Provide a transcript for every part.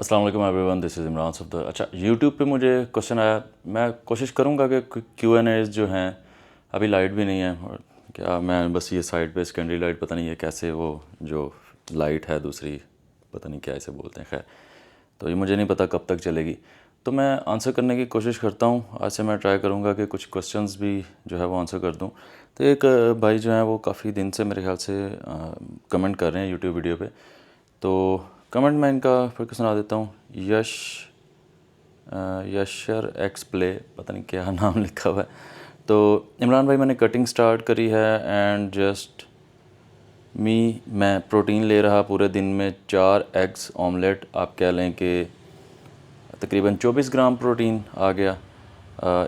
अस्सलाम वालेकुम everyone, this is Imran Safdar. अच्छा, यूट्यूब पे मुझे क्वेश्चन आया। मैं कोशिश करूँगा कि Q&As जो हैं, अभी लाइट भी नहीं है और क्या मैं बस ये साइड पे सेकेंडरी लाइट, पता नहीं है कैसे वो जो लाइट है दूसरी, पता नहीं क्या इसे बोलते हैं, खैर तो ये मुझे नहीं पता कब तक चलेगी। तो मैं आंसर करने की कोशिश करता हूँ। आज से मैं ट्राई करूँगा कि कुछ क्वेश्चंस भी जो है वो आंसर कर दूँ। तो एक भाई जो है वो काफ़ी दिन से मेरे ख्याल से कमेंट कर रहे हैं यूट्यूब वीडियो पे। तो कमेंट मैं इनका फिर के सुना देता हूँ। यशर एक्स प्ले, पता नहीं क्या नाम लिखा हुआ है। तो इमरान भाई, मैंने कटिंग स्टार्ट करी है एंड जस्ट मैं प्रोटीन ले रहा पूरे दिन में 4 एग्स ऑमलेट, आप कह लें कि तकरीबन 24 ग्राम प्रोटीन आ गया।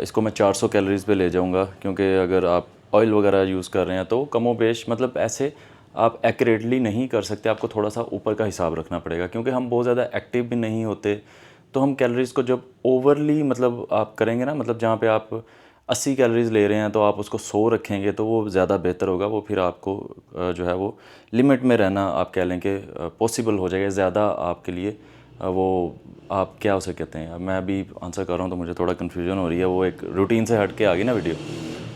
इसको मैं 400 कैलोरीज़ पे ले जाऊंगा, क्योंकि अगर आप ऑयल वगैरह यूज़ कर रहे हैं तो कमोबेश मतलब ऐसे आप एक्यूरेटली नहीं कर सकते, आपको थोड़ा सा ऊपर का हिसाब रखना पड़ेगा, क्योंकि हम बहुत ज़्यादा एक्टिव भी नहीं होते। तो हम कैलोरीज़ को जब ओवरली मतलब आप करेंगे ना, मतलब जहाँ पे आप 80 कैलोरीज़ ले रहे हैं तो आप उसको 100 रखेंगे तो वो ज़्यादा बेहतर होगा। वो फिर आपको जो है वो लिमिट में रहना, आप कह लें कि पॉसिबल हो जाएगा ज़्यादा आपके लिए। वो आप क्या उसे कहते हैं, मैं अभी आंसर कर रहा हूँ तो मुझे थोड़ा कन्फ्यूजन हो रही है, वो एक रूटीन से हट के आ गई ना वीडियो।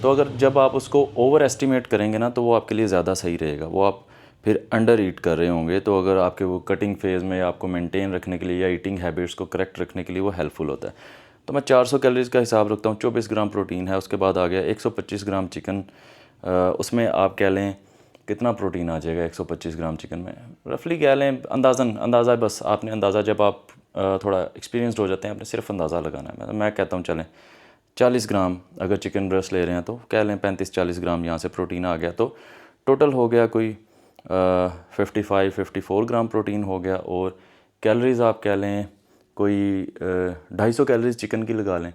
तो अगर जब आप उसको ओवर एस्टिमेट करेंगे ना तो वो आपके लिए ज़्यादा सही रहेगा, वो आप फिर अंडर ईट कर रहे होंगे। तो अगर आपके वो कटिंग फेज़ में आपको मेंटेन रखने के लिए या ईटिंग हैबिट्स को करेक्ट रखने के लिए वो हेल्पफुल होता है। तो मैं 400 कैलोरीज़ का हिसाब रखता हूँ, 24 ग्राम प्रोटीन है, उसके बाद आ गया 125 ग्राम चिकन। उसमें आप कह लें कितना प्रोटीन आ जाएगा 125 ग्राम चिकन में, रफली कह लें अंदाज़ा है, बस आपने अंदाज़ा जब आप थोड़ा एक्सपीरियंसड हो जाते हैं, आपने सिर्फ अंदाज़ा लगाना है। मैं कहता हूँ चलें 40 ग्राम अगर चिकन ब्रेस्ट ले रहे हैं तो कह लें 35-40 ग्राम यहाँ से प्रोटीन आ गया, तो टोटल हो गया कोई 55-54 ग्राम प्रोटीन हो गया। और कैलोरीज़ आप कह लें कोई 250 कैलोरीज़ चिकन की लगा लें,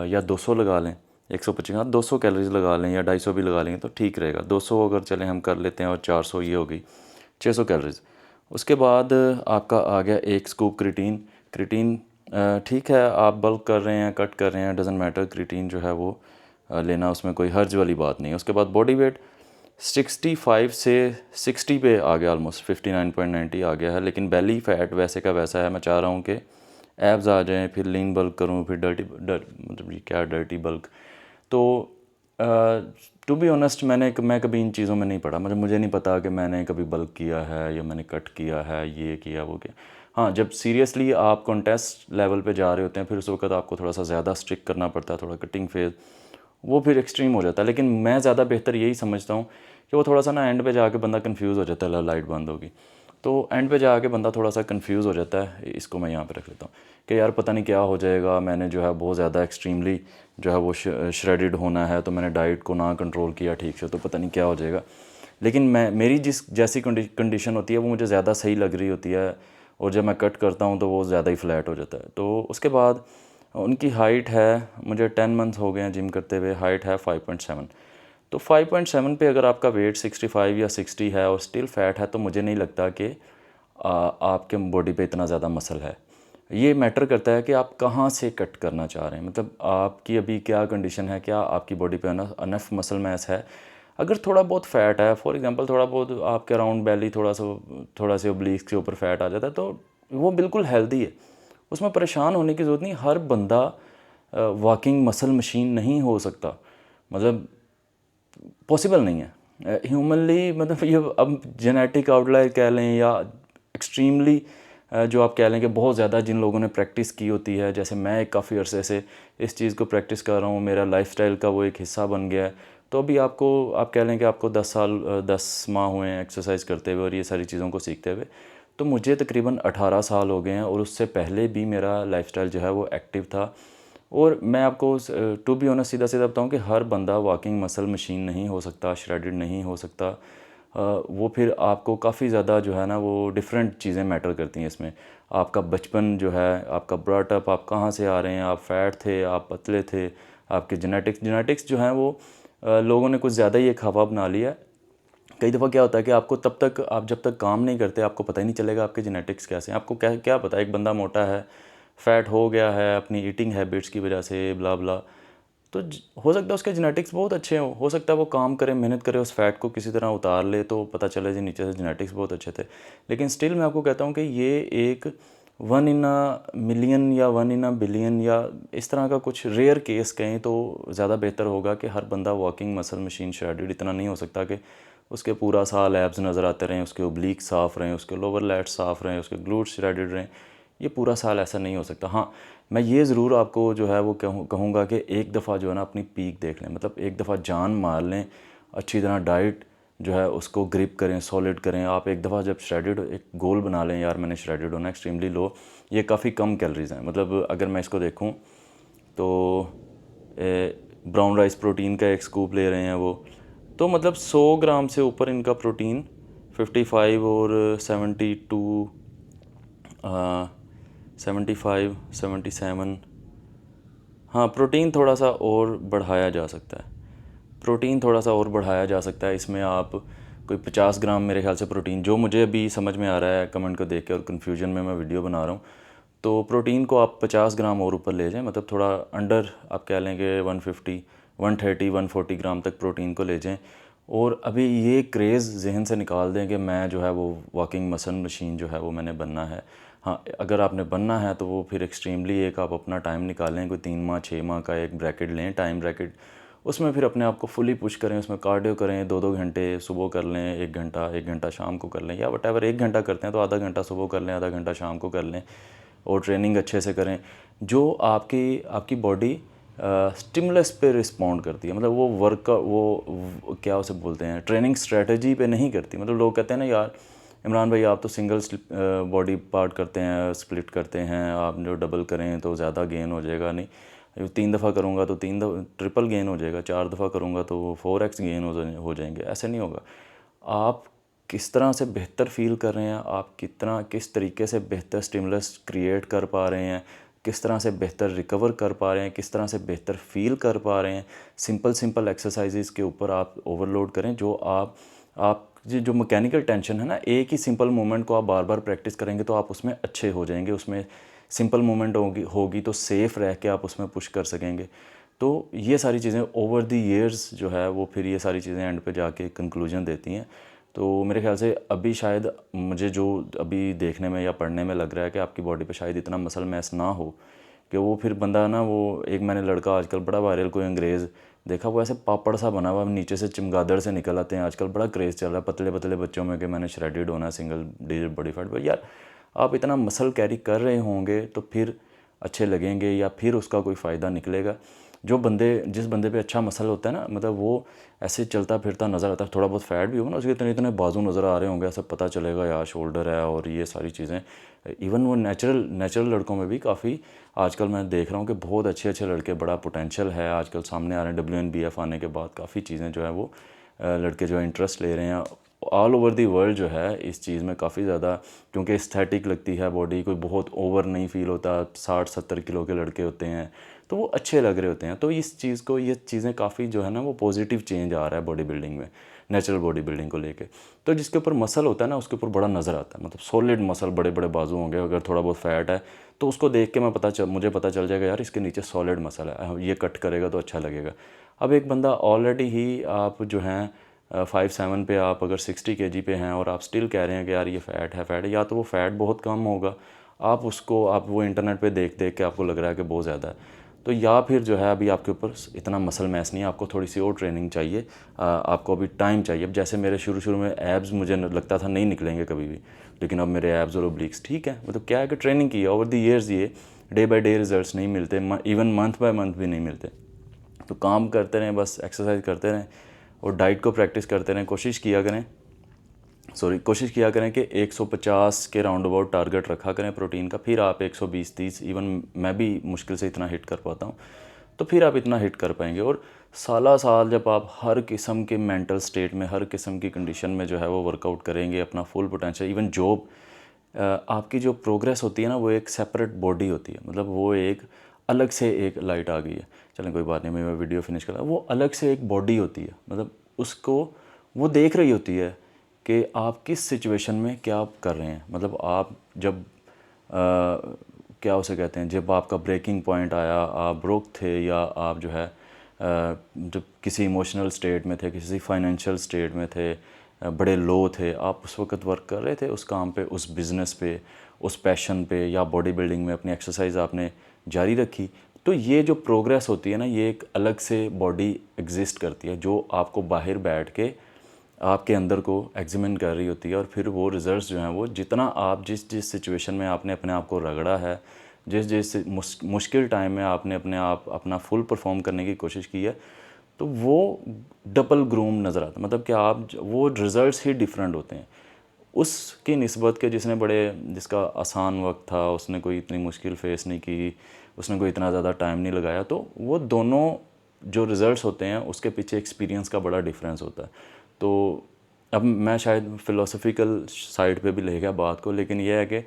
या 200 लगा लें। 125, हाँ 200 कैलोरीज़ लगा लें या 250 भी लगा लेंगे तो ठीक रहेगा। 200 अगर चलें हम कर लेते हैं और 400 ये हो गई 600 कैलोरीज़। उसके बाद आपका आ गया 1 स्कूप क्रिटीन। क्रिटीन ठीक है, आप बल्क कर रहे हैं, कट कर रहे हैं, डजेंट मैटर, क्रिटीन जो है वो लेना, उसमें कोई हर्ज वाली बात नहीं है। उसके बाद बॉडी वेट 65 से 60 पे आ गया, ऑलमोस्ट 59.90 आ गया है। लेकिन बेली फैट वैसे का वैसा है। मैं चाह रहा हूँ कि एब्स आ जाएं, फिर लीन बल्क करूँ, फिर मतलब ये क्या डर्टी बल्क। तो टू बी ऑनेस्ट मैं कभी इन चीज़ों में नहीं पड़ा, मतलब मुझे नहीं पता कि मैंने कभी बल्क किया है या मैंने कट किया है, ये किया वो किया। हाँ, जब सीरियसली आप कॉन्टेस्ट लेवल पे जा रहे होते हैं फिर उस वक्त आपको थोड़ा सा ज़्यादा स्ट्रिक्ट करना पड़ता है, थोड़ा कटिंग फेज वो फिर एक्सट्रीम हो जाता है। लेकिन मैं ज़्यादा बेहतर यही समझता हूँ कि वो थोड़ा सा ना एंड पे जाके बंदा कंफ्यूज हो जाता है, लाइट बंद होगी तो एंड पे जाके बंदा थोड़ा सा कंफ्यूज हो जाता है। इसको मैं यहाँ पे रख लेता हूँ कि यार पता नहीं क्या हो जाएगा, मैंने जो है बहुत ज़्यादा एक्सट्रीमली जो है वो श्रेडिड होना है, तो मैंने डाइट को ना कंट्रोल किया ठीक से, तो पता नहीं क्या हो जाएगा। लेकिन मेरी जिस जैसी कंडीशन होती है वो मुझे ज़्यादा सही लग रही होती है, और जब मैं कट करता हूँ तो वो ज़्यादा ही फ्लैट हो जाता है। तो उसके बाद उनकी हाइट है, मुझे 10 मंथ्स हो गए हैं जिम करते हुए, हाइट है 5.7। तो 5.7 पे अगर आपका वेट 65 या 60 है और स्टिल फैट है तो मुझे नहीं लगता कि आपके बॉडी पे इतना ज़्यादा मसल है। ये मैटर करता है कि आप कहाँ से कट करना चाह रहे हैं, मतलब आपकी अभी क्या कंडीशन है, क्या आपकी बॉडी पे अनफ मसल मैस है। अगर थोड़ा बहुत फ़ैट है, फॉर एग्जांपल थोड़ा बहुत आपके अराउंड बेली थोड़ा से ओब्लिक्स के ऊपर फैट आ जाता है, तो वो बिल्कुल हेल्दी है, उसमें परेशान होने की ज़रूरत नहीं। हर बंदा वॉकिंग मसल मशीन नहीं हो सकता, मतलब पॉसिबल नहीं है ह्यूमनली। मतलब ये अब जेनेटिक आउटलायर कह लें या एक्सट्रीमली जो आप कह लें कि बहुत ज़्यादा जिन लोगों ने प्रैक्टिस की होती है, जैसे मैं काफ़ी अरसे से इस चीज़ को प्रैक्टिस कर रहा हूँ, मेरा लाइफस्टाइल का वो एक हिस्सा बन गया है। तो अभी आपको आप कह लें कि आपको 10 माह हुए हैं एक्सरसाइज करते हुए और ये सारी चीज़ों को सीखते हुए। तो मुझे तकरीबन 18 साल हो गए हैं, और उससे पहले भी मेरा लाइफस्टाइल जो है वो एक्टिव था। और मैं आपको टू बी ऑनेस्ट सीधा सीधा बताऊँ कि हर बंदा वॉकिंग मसल मशीन नहीं हो सकता, श्रेडिड नहीं हो सकता। वो फिर आपको काफ़ी ज़्यादा जो है ना वो डिफरेंट चीज़ें मैटर करती हैं इसमें। आपका बचपन जो है, आपका ब्रॉटअप, आप कहाँ से आ रहे हैं, आप फैट थे, आप पतले थे, आपके जेनेटिक्स जो हैं वो लोगों ने कुछ ज़्यादा ही एक हवा बना लिया है। कई दफ़ा क्या होता है कि आपको तब तक आप जब तक काम नहीं करते आपको पता ही नहीं चलेगा आपके जेनेटिक्स कैसे हैं। आपको क्या क्या पता है, एक बंदा मोटा है, फ़ैट हो गया है अपनी ईटिंग हैबिट्स की वजह से, ब्ला ब्ला। तो हो सकता है उसके जेनेटिक्स बहुत अच्छे हों, हो सकता है वो काम करे, मेहनत करे, उस फैट को किसी तरह उतार ले तो पता चले जी नीचे से जेनेटिक्स बहुत अच्छे थे। लेकिन स्टिल मैं आपको कहता हूँ कि ये एक 1 इन अ मिलियन या 1 इन अ बिलियन या इस तरह का कुछ रेयर केस कहें तो ज़्यादा बेहतर होगा कि हर बंदा वॉकिंग मसल मशीन श्रेडेड इतना नहीं हो सकता कि उसके पूरा साल एब्स नज़र आते रहें, उसके ओब्लिक साफ़ रहें, उसके लोअर लैट्स साफ़ रहें, उसके ग्लूट्स श्रेडेड रहें। ये पूरा साल ऐसा नहीं हो सकता। हाँ, मैं ये ज़रूर आपको जो है वो कहूँगा कि एक दफ़ा जो है ना अपनी पीक देख लें, मतलब एक दफ़ा जान मार लें, अच्छी तरह डाइट जो है उसको ग्रिप करें, सॉलिड करें। आप एक दफ़ा जब श्रेडेड एक गोल बना लें, यार मैंने श्रेडेड होना एक्सट्रीमली लो, ये काफ़ी कम कैलोरीज़ हैं। मतलब अगर मैं इसको देखूँ तो ब्राउन राइस प्रोटीन का एक स्कूप ले रहे हैं वो, तो मतलब 100 ग्राम से ऊपर इनका प्रोटीन 55 और 72 75 77। हाँ, प्रोटीन थोड़ा सा और बढ़ाया जा सकता है, प्रोटीन थोड़ा सा और बढ़ाया जा सकता है। इसमें आप कोई 50 ग्राम मेरे ख्याल से प्रोटीन, जो मुझे अभी समझ में आ रहा है कमेंट को देख के और कन्फ्यूजन में मैं वीडियो बना रहा हूँ, तो प्रोटीन को आप 50 ग्राम और ऊपर ले जाएं, मतलब थोड़ा अंडर आप कह लेंगे 150 130 140 ग्राम तक प्रोटीन को ले जाएं। और अभी ये क्रेज़ जहन से निकाल दें कि मैं जो है वो वॉकिंग मसल मशीन जो है वो मैंने बनना है। हाँ, अगर आपने बनना है तो वो फिर एक्सट्रीमली एक आप अपना टाइम निकालें, कोई 3 माह 6 माह का एक ब्रैकेट लें, टाइम ब्रैकेट। उसमें फिर अपने आप को फुली पुश करें, उसमें कार्डियो करें, 2-2 घंटे सुबह कर लें, 1 घंटा शाम को कर लें, या वटेवर 1 घंटा करते हैं तो आधा घंटा सुबह कर लें, आधा घंटा शाम को कर लें, और ट्रेनिंग अच्छे से करें जो आपकी आपकी बॉडी स्टिमुलस पे रिस्पॉन्ड करती है। मतलब वो वर्क क्या उसे बोलते हैं, ट्रेनिंग स्ट्रेटजी पे नहीं करती। मतलब लोग कहते हैं ना, यार इमरान भाई आप तो सिंगल बॉडी पार्ट करते हैं, स्प्लिट करते हैं, आप जो डबल करें तो ज़्यादा गेन हो जाएगा। नहीं, 3 दफ़ा करूँगा तो 3 ट्रिपल गेन हो जाएगा, 4 दफ़ा करूँगा तो 4x गेन हो जाएंगे। ऐसे नहीं होगा। आप किस तरह से बेहतर फ़ील कर रहे हैं, आप किस तरीके से बेहतर स्टिमुलस क्रिएट कर पा रहे हैं, किस तरह से बेहतर रिकवर कर पा रहे हैं, किस तरह से बेहतर फ़ील कर पा रहे हैं। सिंपल एक्सरसाइजेज़ के ऊपर आप ओवरलोड करें। जो आप जो मैकेनिकल टेंशन है ना, एक ही सिंपल मूवमेंट को आप बार बार प्रैक्टिस करेंगे तो आप उसमें अच्छे हो जाएंगे। उसमें सिंपल मूवमेंट होगी तो सेफ़ रह के आप उसमें पुश कर सकेंगे। तो ये सारी चीज़ें ओवर द ईयर्स जो है वो फिर ये सारी चीज़ें एंड पे जाके कंक्लूजन देती हैं। तो मेरे ख्याल से अभी शायद मुझे जो अभी देखने में या पढ़ने में लग रहा है कि आपकी बॉडी पे शायद इतना मसल मैस ना हो कि वो फिर बंदा ना, वो एक मैंने लड़का आजकल बड़ा वायरल, कोई अंग्रेज़ देखा, वो ऐसे पापड़ सा बना हुआ, नीचे से चमगादड़ से निकल आते हैं। आजकल बड़ा क्रेज़ चल रहा है पतले पतले बच्चों में कि मैंने श्रेडेड होना, सिंगल डिजिट बॉडी फैट। पर यार आप इतना मसल कैरी कर रहे होंगे तो फिर अच्छे लगेंगे या फिर उसका कोई फ़ायदा निकलेगा। जिस बंदे पे अच्छा मसल होता है ना, मतलब वो ऐसे चलता फिरता नज़र आता है, थोड़ा बहुत फैट भी होगा ना, उसके इतने इतने बाजू नज़र आ रहे होंगे, ऐसा पता चलेगा यार शोल्डर है और ये सारी चीज़ें। इवन वो नेचुरल लड़कों में भी काफ़ी आजकल मैं देख रहा हूँ कि बहुत अच्छे लड़के, बड़ा पोटेंशियल है आजकल सामने आ रहे हैं। WNBF आने के बाद काफ़ी चीज़ें जो है वो लड़के जो है इंटरेस्ट ले रहे हैं। ऑल ओवर दी वर्ल्ड जो है इस चीज़ में काफ़ी ज़्यादा, क्योंकि एस्थेटिक लगती है बॉडी, कोई बहुत ओवर नहीं फील होता। 60-70 किलो के लड़के होते हैं तो वो अच्छे लग रहे होते हैं। तो इस चीज़ को, ये चीज़ें काफ़ी जो है ना वो पॉजिटिव चेंज आ रहा है बॉडी बिल्डिंग में, नेचुरल बॉडी बिल्डिंग को लेके। तो जिसके ऊपर मसल होता है ना उसके ऊपर बड़ा नज़र आता है, मतलब सॉलिड मसल, बड़े बड़े बाजू होंगे। अगर थोड़ा बहुत फैट है तो उसको देख के मुझे पता चल जाएगा यार इसके नीचे सॉलिड मसल है, ये कट करेगा तो अच्छा लगेगा। अब एक बंदा ऑलरेडी ही आप जो हैं 5'7" पे, आप अगर 60 kg पे हैं और आप स्टिल कह रहे हैं कि यार ये फ़ैट है, या तो वो फ़ैट बहुत कम होगा, आप वो इंटरनेट पे देख देख के आपको लग रहा है कि बहुत ज़्यादा है, तो या फिर जो है अभी आपके ऊपर इतना मसल मैस नहीं है, आपको थोड़ी सी और ट्रेनिंग चाहिए। आपको अभी टाइम चाहिए। अब जैसे मेरे शुरू में एब्स मुझे लगता था नहीं निकलेंगे कभी भी, लेकिन अब मेरे एब्स और ओब्लिक्स ठीक है। मतलब क्या है कि ट्रेनिंग की है ओवर द ईयर्स, ये डे बाय डे रिजल्ट्स नहीं मिलते, इवन मंथ बाय मंथ भी नहीं मिलते। तो काम करते रहें, बस एक्सरसाइज करते रहें और डाइट को प्रैक्टिस करते रहें। कोशिश किया करें कि 150 के राउंड अबाउट टारगेट रखा करें प्रोटीन का। फिर आप 120-130, इवन मैं भी मुश्किल से इतना हिट कर पाता हूँ, तो फिर आप इतना हिट कर पाएंगे। और साल जब आप हर किस्म के मेंटल स्टेट में, हर किस्म की कंडीशन में जो है वो वर्कआउट करेंगे, अपना फुल पोटेंशियल, इवन जॉब, आपकी जो प्रोग्रेस होती है ना वो एक सेपरेट बॉडी होती है। मतलब वो एक अलग से एक लाइट आ गई है, चलें कोई बात नहीं, मैं वीडियो फिनिश कर रहा हूँ। वो अलग से एक बॉडी होती है, मतलब उसको वो देख रही होती है कि आप किस सिचुएशन में क्या कर रहे हैं। मतलब आप जब क्या उसे कहते हैं, जब आपका ब्रेकिंग पॉइंट आया, आप ब्रोक थे, या आप जो है जब किसी इमोशनल स्टेट में थे, किसी फाइनेंशियल स्टेट में थे, बड़े लो थे, आप उस वक्त वर्क कर रहे थे उस काम पे, उस बिज़नेस पे, उस पैशन पे या बॉडी बिल्डिंग में अपनी एक्सरसाइज आपने जारी रखी, तो ये जो प्रोग्रेस होती है ना, ये एक अलग से बॉडी एग्जिस्ट करती है जो आपको बाहर बैठ के आपके अंदर को एग्जामिन कर रही होती है। और फिर वो रिज़ल्ट्स जो हैं वो जितना आप जिस जिस सिचुएशन में आपने अपने आप को रगड़ा है, जिस जिस मुश्किल टाइम में आपने अपना फुल परफॉर्म करने की कोशिश की है, तो वो डबल ग्रूम नज़र आता है। मतलब कि वो रिज़ल्ट्स ही डिफरेंट होते हैं उसकी निस्बत के जिसका आसान वक्त था, उसने कोई इतनी मुश्किल फ़ेस नहीं की, उसने कोई इतना ज़्यादा टाइम नहीं लगाया। तो वो दोनों जो रिज़ल्ट्स होते हैं उसके पीछे एक्सपीरियंस का बड़ा डिफरेंस होता है। तो अब मैं शायद फ़िलोसफिकल साइड पे भी ले गया बात को, लेकिन यह है कि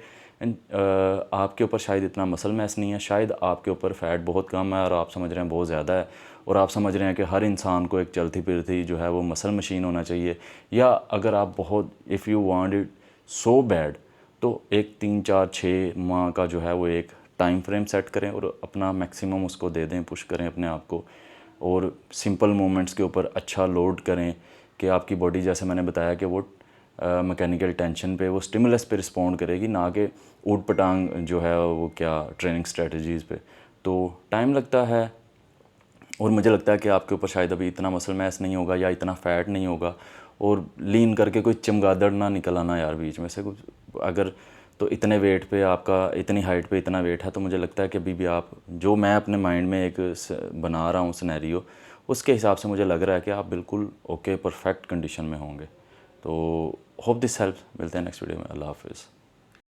आपके ऊपर शायद इतना मसल मैस नहीं है, शायद आपके ऊपर फ़ैट बहुत कम है और आप समझ रहे हैं बहुत ज़्यादा है, और आप समझ रहे हैं कि हर इंसान को एक चलती फिरती जो है वो मसल मशीन होना चाहिए। या अगर आप बहुत if you want it so bad, तो एक 3 4 6 माह का जो है वो एक टाइम फ्रेम सेट करें और अपना मैक्सिमम उसको दे दें, पुश करें अपने आप को, और सिंपल मूवमेंट्स के ऊपर अच्छा लोड करें कि आपकी बॉडी, जैसे मैंने बताया कि वो मैकेनिकल टेंशन पे, वो स्टिमुलस पे रिस्पॉन्ड करेगी, ना कि ऊट पटांग जो है वो क्या ट्रेनिंग स्ट्रेटजीज़ पे। तो टाइम लगता है, और मुझे लगता है कि आपके ऊपर शायद अभी इतना मसल मैस नहीं होगा या इतना फ़ैट नहीं होगा, और लीन करके कोई चमगादड़ ना निकल आना यार बीच में से कुछ। अगर तो इतने वेट पे आपका, इतनी हाइट पे इतना वेट है, तो मुझे लगता है कि अभी भी आप, जो मैं अपने माइंड में एक बना रहा हूँ सिनेरियो, उसके हिसाब से मुझे लग रहा है कि आप बिल्कुल ओके परफेक्ट कंडीशन में होंगे। तो होप दिस हेल्प। मिलते हैं नेक्स्ट वीडियो में। अल्लाह हाफिज़।